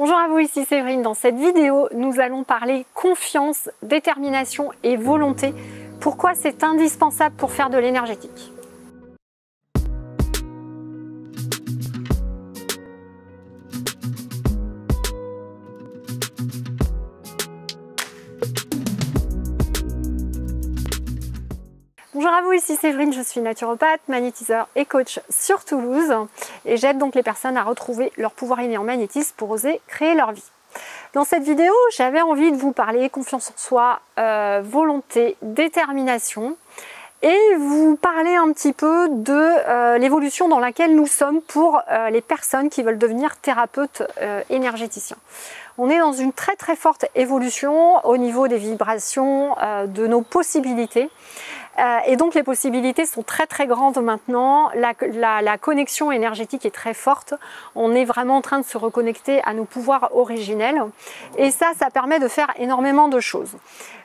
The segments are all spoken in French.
Bonjour à vous, ici Séverine. Dans cette vidéo, nous allons parler confiance, détermination et volonté. Pourquoi c'est indispensable pour faire de l'énergétique? Bonjour à vous, ici Séverine, je suis naturopathe, magnétiseur et coach sur Toulouse et j'aide donc les personnes à retrouver leur pouvoir inné en magnétisme pour oser créer leur vie. Dans cette vidéo, j'avais envie de vous parler confiance en soi, volonté, détermination et vous parler un petit peu de l'évolution dans laquelle nous sommes pour les personnes qui veulent devenir thérapeutes énergéticiens. On est dans une très forte évolution au niveau des vibrations, de nos possibilités. Et donc les possibilités sont très grandes maintenant, la connexion énergétique est très forte, on est vraiment en train de se reconnecter à nos pouvoirs originels et ça permet de faire énormément de choses.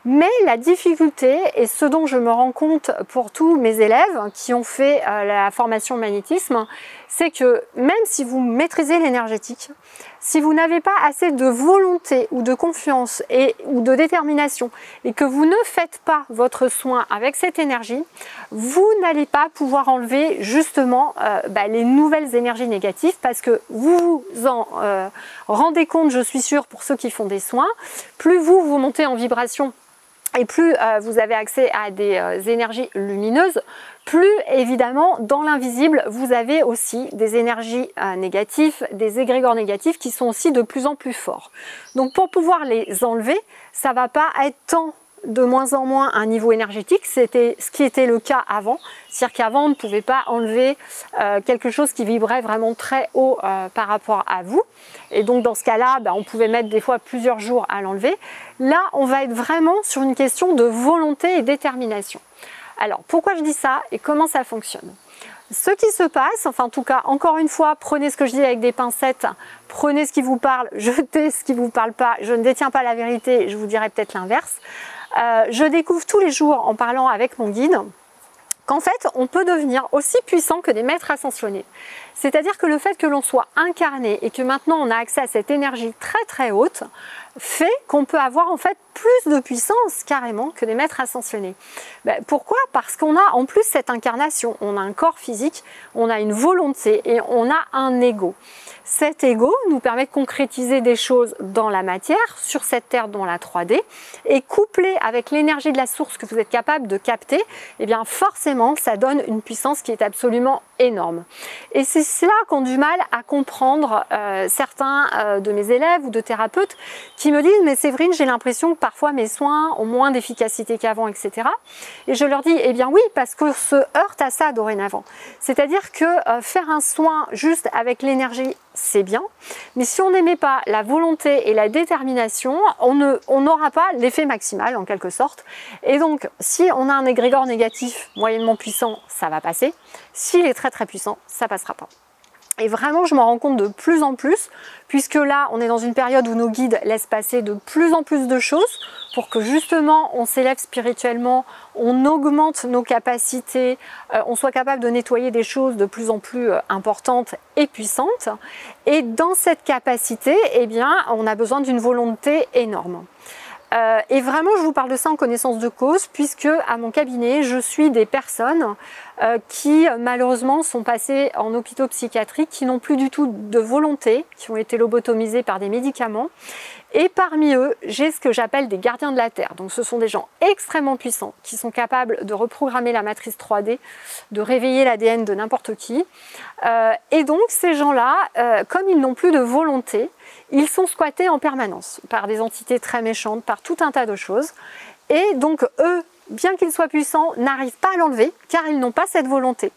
Mais la difficulté, et ce dont je me rends compte pour tous mes élèves qui ont fait la formation magnétisme, c'est que même si vous maîtrisez l'énergétique, si vous n'avez pas assez de volonté ou de confiance ou de détermination et que vous ne faites pas votre soin avec cette énergie, vous n'allez pas pouvoir enlever justement les nouvelles énergies négatives parce que vous vous en rendez compte, je suis sûre, pour ceux qui font des soins, plus vous montez en vibration et plus vous avez accès à des énergies lumineuses, plus évidemment dans l'invisible vous avez aussi des énergies négatives, des égrégores négatifs qui sont aussi de plus en plus forts. Donc pour pouvoir les enlever, ça ne va pas être tant de moins en moins un niveau énergétique, c'était ce qui était le cas avant, c'est-à-dire qu'avant on ne pouvait pas enlever quelque chose qui vibrait vraiment très haut par rapport à vous, et donc dans ce cas-là, on pouvait mettre des fois plusieurs jours à l'enlever. Là, on va être vraiment sur une question de volonté et détermination. Alors, pourquoi je dis ça et comment ça fonctionne? Ce qui se passe, enfin en tout cas, encore une fois, prenez ce que je dis avec des pincettes, prenez ce qui vous parle, jetez ce qui ne vous parle pas, je ne détiens pas la vérité, je vous dirai peut-être l'inverse. Je découvre tous les jours en parlant avec mon guide qu'en fait, on peut devenir aussi puissant que des maîtres ascensionnés. C'est-à-dire que le fait que l'on soit incarné et que maintenant on a accès à cette énergie très haute, fait qu'on peut avoir en fait plus de puissance carrément que des maîtres ascensionnés. Pourquoi? Parce qu'on a en plus cette incarnation, on a un corps physique, on a une volonté et on a un ego. Cet ego nous permet de concrétiser des choses dans la matière, sur cette terre dans la 3D, et couplé avec l'énergie de la source que vous êtes capable de capter, eh bien forcément ça donne une puissance qui est absolument énorme. Et c'est cela qu'ont du mal à comprendre certains de mes élèves ou de thérapeutes qui me disent « mais Séverine, j'ai l'impression que parfois mes soins ont moins d'efficacité qu'avant, etc. » Et je leur dis « eh bien oui, parce qu'on se heurte à ça dorénavant. C'est-à-dire que faire un soin juste avec l'énergie, c'est bien, mais si on n'aimait pas la volonté et la détermination, on n'aura pas l'effet maximal en quelque sorte. Et donc, si on a un égrégore négatif moyennement puissant, ça va passer. S'il est très puissant, ça passera pas. Et vraiment, je m'en rends compte de plus en plus, puisque là, on est dans une période où nos guides laissent passer de plus en plus de choses pour que justement, on s'élève spirituellement, on augmente nos capacités, on soit capable de nettoyer des choses de plus en plus importantes et puissantes. Et dans cette capacité, eh bien, on a besoin d'une volonté énorme. Et vraiment, je vous parle de ça en connaissance de cause, puisque à mon cabinet, je suis des personnes qui malheureusement sont passées en hôpitaux psychiatriques, qui n'ont plus du tout de volonté, qui ont été lobotomisées par des médicaments. Et parmi eux, j'ai ce que j'appelle des gardiens de la Terre. Donc ce sont des gens extrêmement puissants, qui sont capables de reprogrammer la matrice 3D, de réveiller l'ADN de n'importe qui. Et donc ces gens-là, comme ils n'ont plus de volonté, ils sont squattés en permanence par des entités très méchantes, par tout un tas de choses. Et donc eux, bien qu'ils soient puissants, n'arrivent pas à l'enlever car ils n'ont pas cette volonté.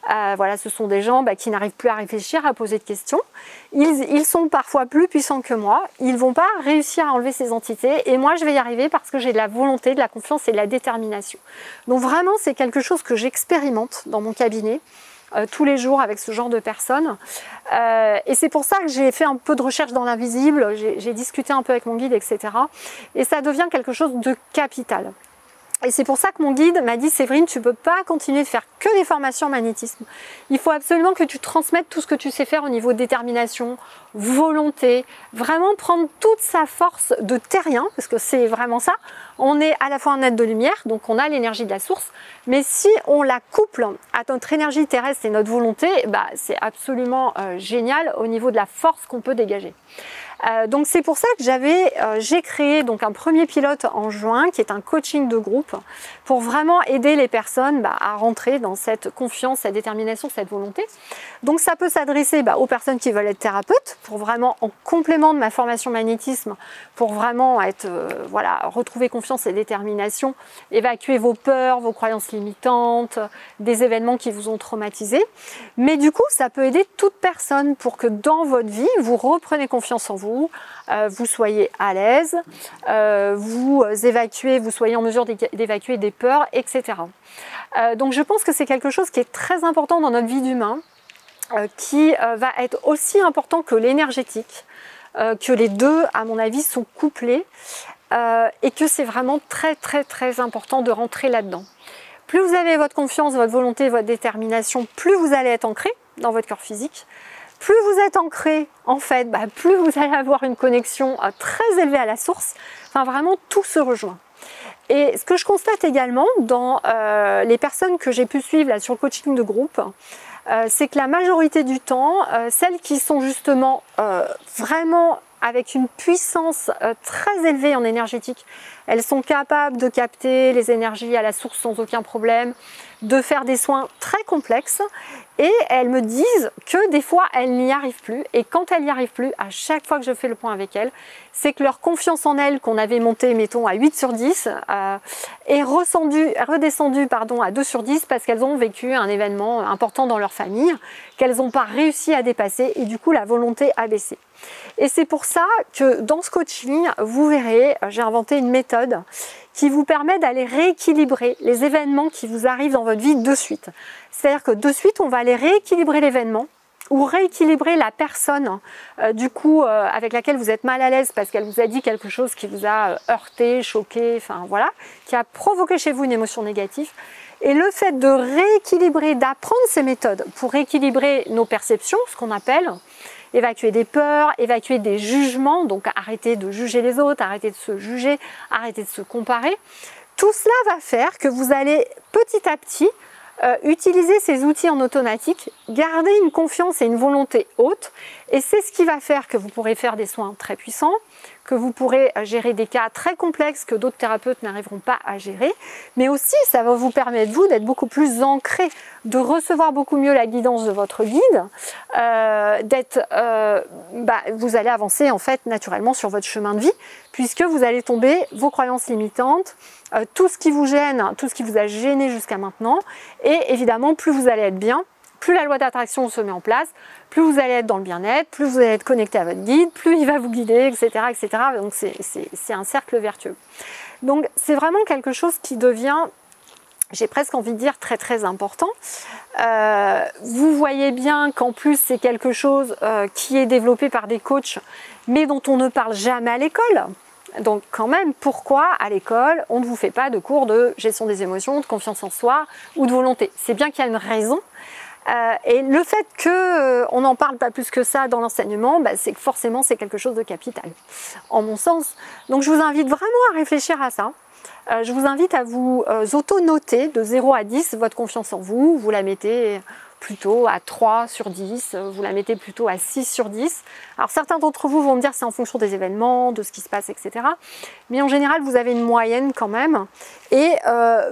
Voilà, ce sont des gens qui n'arrivent plus à réfléchir, à poser de questions. Ils sont parfois plus puissants que moi. Ils ne vont pas réussir à enlever ces entités. Et moi, je vais y arriver parce que j'ai de la volonté, de la confiance et de la détermination. Donc vraiment, c'est quelque chose que j'expérimente dans mon cabinet. Tous les jours avec ce genre de personnes et c'est pour ça que j'ai fait un peu de recherche dans l'invisible, j'ai discuté un peu avec mon guide, etc. Et ça devient quelque chose de capital. Et c'est pour ça que mon guide m'a dit, Séverine, tu ne peux pas continuer de faire que des formations en magnétisme. Il faut absolument que tu transmettes tout ce que tu sais faire au niveau de détermination, volonté, vraiment prendre toute sa force de terrien, parce que c'est vraiment ça. On est à la fois un être de lumière, donc on a l'énergie de la source, mais si on la couple à notre énergie terrestre et notre volonté, bah, c'est absolument génial au niveau de la force qu'on peut dégager. Donc c'est pour ça que j'ai créé donc un premier pilote en juin qui est un coaching de groupe pour vraiment aider les personnes à rentrer dans cette confiance, cette détermination, cette volonté. Donc ça peut s'adresser aux personnes qui veulent être thérapeutes pour vraiment en complément de ma formation magnétisme pour vraiment être retrouver confiance et détermination, évacuer vos peurs, vos croyances limitantes, des événements qui vous ont traumatisé. Mais du coup ça peut aider toute personne pour que dans votre vie vous reprenez confiance en vous. Vous soyez à l'aise, vous évacuez, vous soyez en mesure d'évacuer des peurs, etc. Donc je pense que c'est quelque chose qui est très important dans notre vie d'humain, qui va être aussi important que l'énergétique, que les deux, à mon avis, sont couplés et que c'est vraiment très très très important de rentrer là-dedans. Plus vous avez votre confiance, votre volonté, votre détermination, plus vous allez être ancré dans votre corps physique. Plus vous êtes ancré, en fait, plus vous allez avoir une connexion très élevée à la source. Enfin, vraiment, tout se rejoint. Et ce que je constate également dans les personnes que j'ai pu suivre là, sur le coaching de groupe, c'est que la majorité du temps, celles qui sont justement vraiment avec une puissance très élevée en énergétique, elles sont capables de capter les énergies à la source sans aucun problème, de faire des soins très complexes et elles me disent que des fois elles n'y arrivent plus et quand elles n'y arrivent plus, à chaque fois que je fais le point avec elles, c'est que leur confiance en elles qu'on avait montée mettons à 8 sur 10 est redescendue à 2 sur 10 parce qu'elles ont vécu un événement important dans leur famille qu'elles n'ont pas réussi à dépasser et du coup la volonté a baissé. Et c'est pour ça que dans ce coaching, vous verrez, j'ai inventé une méthode qui vous permet d'aller rééquilibrer les événements qui vous arrivent dans votre vie de suite. C'est-à-dire que de suite, on va aller rééquilibrer l'événement ou rééquilibrer la personne avec laquelle vous êtes mal à l'aise parce qu'elle vous a dit quelque chose qui vous a heurté, choqué, enfin voilà, qui a provoqué chez vous une émotion négative. Et le fait de rééquilibrer, d'apprendre ces méthodes pour rééquilibrer nos perceptions, ce qu'on appelle évacuer des peurs, évacuer des jugements, donc arrêter de juger les autres, arrêter de se juger, arrêter de se comparer. Tout cela va faire que vous allez petit à petit utiliser ces outils en automatique, garder une confiance et une volonté haute et c'est ce qui va faire que vous pourrez faire des soins très puissants, que vous pourrez gérer des cas très complexes que d'autres thérapeutes n'arriveront pas à gérer, mais aussi ça va vous permettre vous d'être beaucoup plus ancré, de recevoir beaucoup mieux la guidance de votre guide, vous allez avancer en fait naturellement sur votre chemin de vie puisque vous allez tomber vos croyances limitantes, tout ce qui vous gêne, tout ce qui vous a gêné jusqu'à maintenant et évidemment plus vous allez être bien, plus la loi d'attraction se met en place, plus vous allez être dans le bien-être, plus vous allez être connecté à votre guide, plus il va vous guider, etc. etc. Donc c'est un cercle vertueux. Donc c'est vraiment quelque chose qui devient, j'ai presque envie de dire, très très important. Vous voyez bien qu'en plus c'est quelque chose qui est développé par des coachs, mais dont on ne parle jamais à l'école. Donc quand même, pourquoi à l'école on ne vous fait pas de cours de gestion des émotions, de confiance en soi ou de volonté? C'est bien qu'il y a une raison. Et le fait qu'on n'en parle pas plus que ça dans l'enseignement, c'est que forcément c'est quelque chose de capital, en mon sens. Donc je vous invite vraiment à réfléchir à ça. Je vous invite à vous auto-noter de 0 à 10 votre confiance en vous. Vous la mettez plutôt à 3 sur 10, vous la mettez plutôt à 6 sur 10. Alors certains d'entre vous vont me dire c'est en fonction des événements, de ce qui se passe, etc. Mais en général, vous avez une moyenne quand même. Et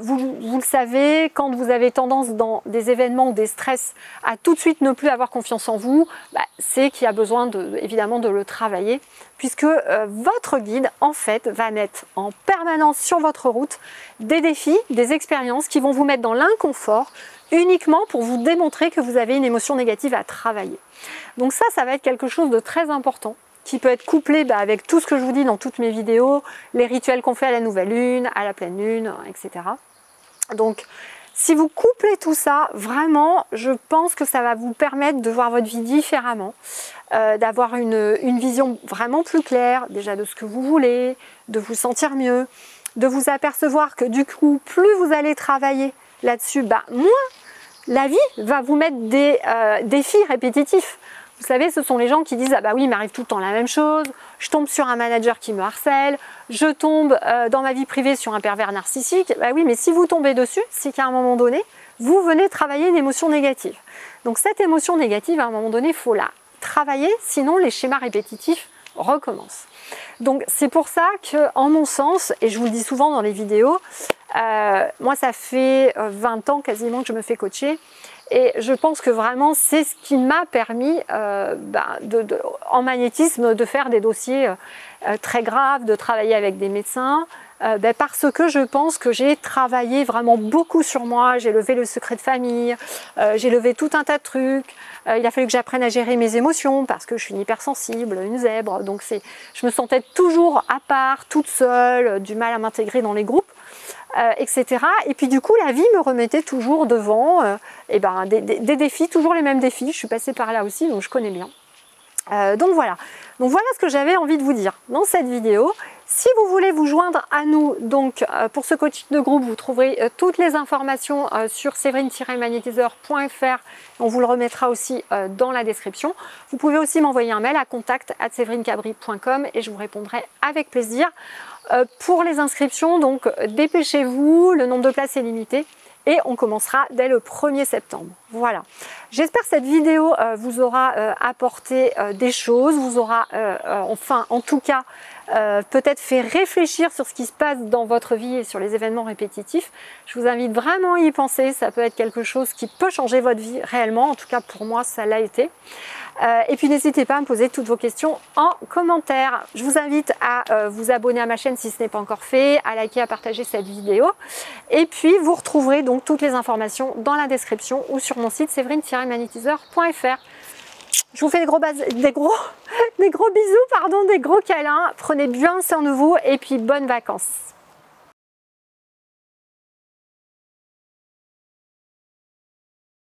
vous le savez, quand vous avez tendance dans des événements ou des stress à tout de suite ne plus avoir confiance en vous, c'est qu'il y a besoin évidemment de le travailler. Puisque votre guide, en fait, va mettre en permanence sur votre route des défis, des expériences qui vont vous mettre dans l'inconfort, uniquement pour vous démontrer que vous avez une émotion négative à travailler. Donc ça va être quelque chose de très important qui peut être couplé avec tout ce que je vous dis dans toutes mes vidéos, les rituels qu'on fait à la nouvelle lune, à la pleine lune, etc. Donc si vous couplez tout ça, vraiment, je pense que ça va vous permettre de voir votre vie différemment, d'avoir une vision vraiment plus claire déjà de ce que vous voulez, de vous sentir mieux, de vous apercevoir que du coup, plus vous allez travailler là-dessus, moins la vie va vous mettre des défis répétitifs. Vous savez, ce sont les gens qui disent « Ah bah oui, il m'arrive tout le temps la même chose, je tombe sur un manager qui me harcèle, je tombe dans ma vie privée sur un pervers narcissique. » Bah oui, mais si vous tombez dessus, c'est qu'à un moment donné, vous venez travailler une émotion négative. Donc cette émotion négative, à un moment donné, il faut la travailler, sinon les schémas répétitifs recommencent. Donc c'est pour ça que, en mon sens, et je vous le dis souvent dans les vidéos, moi ça fait 20 ans quasiment que je me fais coacher, et je pense que vraiment c'est ce qui m'a permis en magnétisme de faire des dossiers très graves, de travailler avec des médecins, parce que je pense que j'ai travaillé vraiment beaucoup sur moi, j'ai levé le secret de famille, j'ai levé tout un tas de trucs, il a fallu que j'apprenne à gérer mes émotions parce que je suis une hypersensible, une zèbre, donc je me sentais toujours à part, toute seule, du mal à m'intégrer dans les groupes, etc. Et puis du coup la vie me remettait toujours devant des défis, toujours les mêmes défis, je suis passée par là aussi donc je connais bien. Donc voilà ce que j'avais envie de vous dire dans cette vidéo. Si vous voulez vous joindre à nous, donc pour ce coaching de groupe, vous trouverez toutes les informations sur séverine-magnétiseur.fr. On vous le remettra aussi dans la description. Vous pouvez aussi m'envoyer un mail à contact@severinecabri.com et je vous répondrai avec plaisir. Pour les inscriptions, donc dépêchez-vous, le nombre de places est limité. Et on commencera dès le 1er septembre. Voilà. J'espère que cette vidéo vous aura apporté des choses, vous aura en tout cas peut-être fait réfléchir sur ce qui se passe dans votre vie et sur les événements répétitifs. Je vous invite vraiment à y penser, ça peut être quelque chose qui peut changer votre vie réellement, en tout cas pour moi ça l'a été. Et puis n'hésitez pas à me poser toutes vos questions en commentaire. Je vous invite à vous abonner à ma chaîne si ce n'est pas encore fait, à liker, à partager cette vidéo. Et puis vous retrouverez donc toutes les informations dans la description ou sur mon site séverine-magnétiseur.fr. Je vous fais des gros bisous, des gros câlins. Prenez bien soin de vous et puis bonnes vacances.